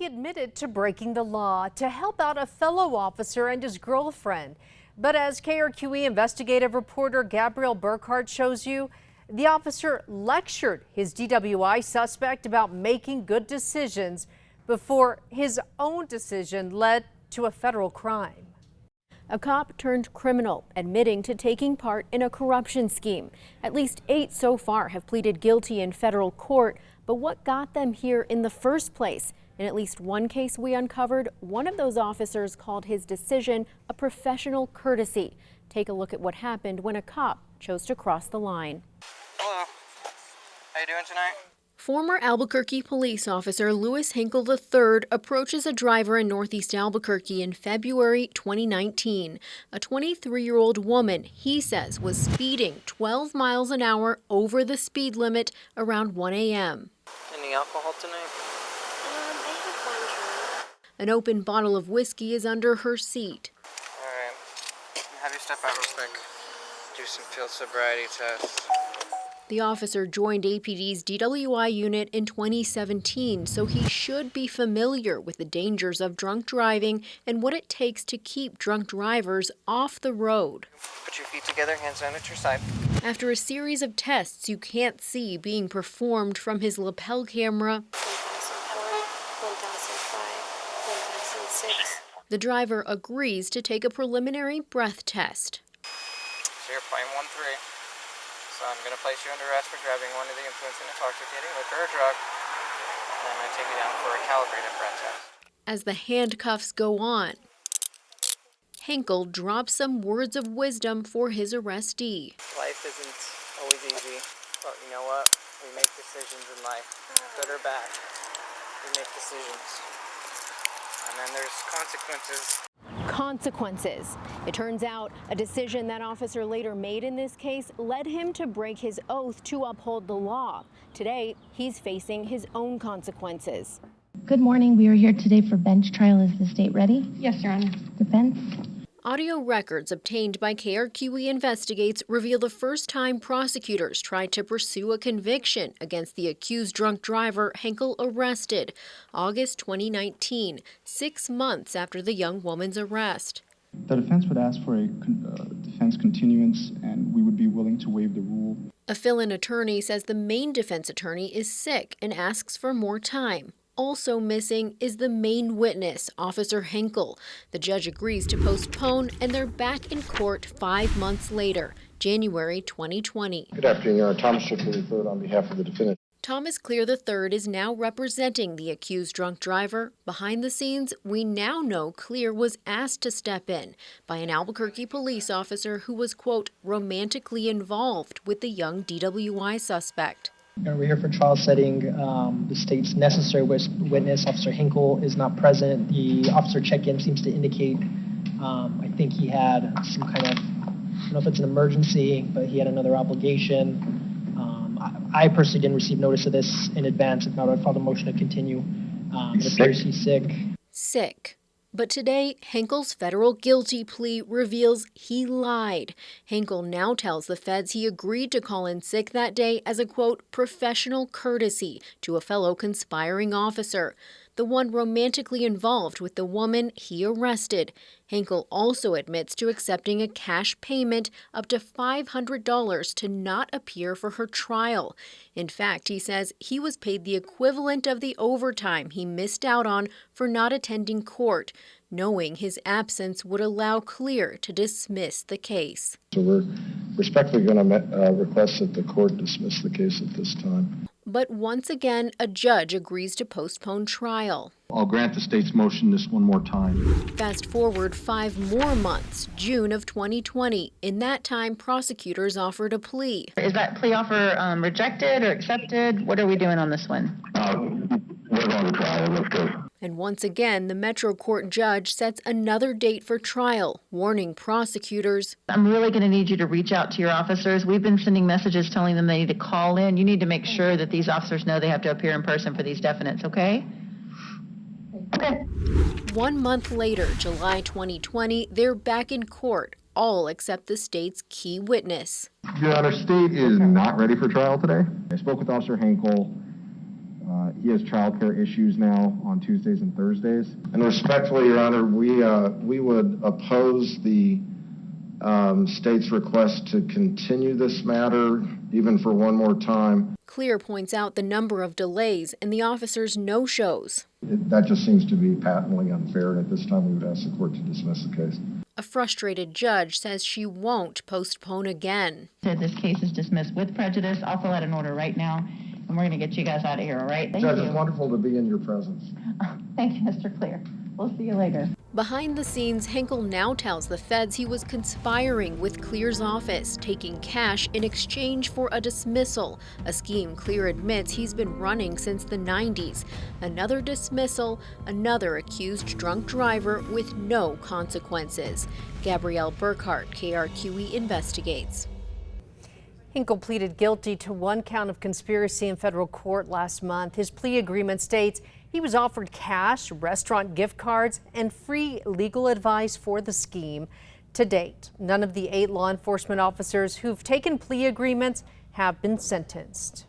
He admitted to breaking the law to help out a fellow officer and his girlfriend. But as KRQE investigative reporter Gabrielle Burkhart shows you, the officer lectured his DWI suspect about making good decisions before his own decision led to a federal crime. A cop turned criminal admitting to taking part in a corruption scheme. At least 8 so far have pleaded guilty in federal court. But what got them here in the first place? In at least one case we uncovered, one of those officers called his decision a professional courtesy. Take a look at what happened when a cop chose to cross the line. Hello. How you doing tonight? Former Albuquerque police officer Louis Henckel III approaches a driver in Northeast Albuquerque in February 2019. A 23-year-old woman, he says, was speeding 12 miles an hour over the speed limit around 1 a.m. Any alcohol tonight? I have one drink. An open bottle of whiskey is under her seat. All right. Have you step out real quick. Do some field sobriety tests. The officer joined APD's DWI unit in 2017, so he should be familiar with the dangers of drunk driving and what it takes to keep drunk drivers off the road. Put your feet together, hands down at your side. After a series of tests you can't see being performed from his lapel camera, 1004, 1005, 1006. the driver agrees to take a preliminary breath test. So you're playing 1-3. So I'm going to place you under arrest for driving under the influence of intoxicating liquor or drug. And I'm going to take you down for a calibrated breath test. As the handcuffs go on, Henckel drops some words of wisdom for his arrestee. Life isn't always easy, but you know what? We make decisions in life, good or bad. We make decisions. And then there's consequences. Consequences. It turns out a decision that officer later made in this case led him to break his oath to uphold the law. Today, he's facing his own consequences. Good morning. We are here today for bench trial. Is the state ready? Yes, Your Honor. Defense? Audio records obtained by KRQE Investigates reveal the first time prosecutors tried to pursue a conviction against the accused drunk driver Henckel arrested, August 2019, 6 months after the young woman's arrest. The defense would ask for a defense continuance, and we would be willing to waive the rule. A fill-in attorney says the main defense attorney is sick and asks for more time. Also missing is the main witness, Officer Henckel. The judge agrees to postpone, and they're back in court 5 months later, January 2020. Good afternoon, Your Honor. Thomas Strickland III on behalf of the defendant. Thomas Clear III is now representing the accused drunk driver. Behind the scenes, we now know Clear was asked to step in by an Albuquerque police officer who was, quote, romantically involved with the young DWI suspect. We're here for trial setting. The state's necessary witness, Officer Henckel, is not present. The officer check-in seems to indicate, I think he had some kind of, I don't know if it's an emergency, but he had another obligation. I personally didn't receive notice of this in advance. If not, I'd file a motion to continue. It appears he's sick. Sick. But today, Henckel's federal guilty plea reveals he lied. Henckel now tells the feds he agreed to call in sick that day as a, quote, professional courtesy to a fellow conspiring officer, the one romantically involved with the woman he arrested. Henckel also admits to accepting a cash payment up to $500 to not appear for her trial. In fact, he says he was paid the equivalent of the overtime he missed out on for not attending court, knowing his absence would allow Clear to dismiss the case. So we're respectfully going to request that the court dismiss the case at this time. But once again, a judge agrees to postpone trial. I'll grant the state's motion this one more time. Fast forward 5 more months, June of 2020. In that time, prosecutors offered a plea. Is that plea offer rejected or accepted? What are we doing on this one? We're going to trial. Let's go. And once again, the Metro Court judge sets another date for trial, warning prosecutors. I'm really going to need you to reach out to your officers. We've been sending messages telling them they need to call in. You need to make sure that these officers know they have to appear in person for these definites, okay? Okay. 1 month later, July 2020, they're back in court, all except the state's key witness. Your Honor, state is not ready for trial today. I spoke with Officer Henckel. He has childcare issues now on Tuesdays and Thursdays. And respectfully, Your Honor, we would oppose the state's request to continue this matter even for one more time. Clear points out the number of delays and the officer's no-shows. That just seems to be patently unfair, and at this time we would ask the court to dismiss the case. A frustrated judge says she won't postpone again. This case is dismissed with prejudice. I'll fill out an order right now, and we're going to get you guys out of here, all right? Thank Judge, you. it's wonderful to be in your presence. Thank you, Mr. Clear. We'll see you later. Behind the scenes, Henckel now tells the feds he was conspiring with Clear's office, taking cash in exchange for a dismissal, a scheme Clear admits he's been running since the 90s. Another dismissal, another accused drunk driver with no consequences. Gabrielle Burkhart, KRQE investigates. Henckel pleaded guilty to one count of conspiracy in federal court last month. His plea agreement states he was offered cash, restaurant gift cards, and free legal advice for the scheme. To date, none of the 8 law enforcement officers who've taken plea agreements have been sentenced.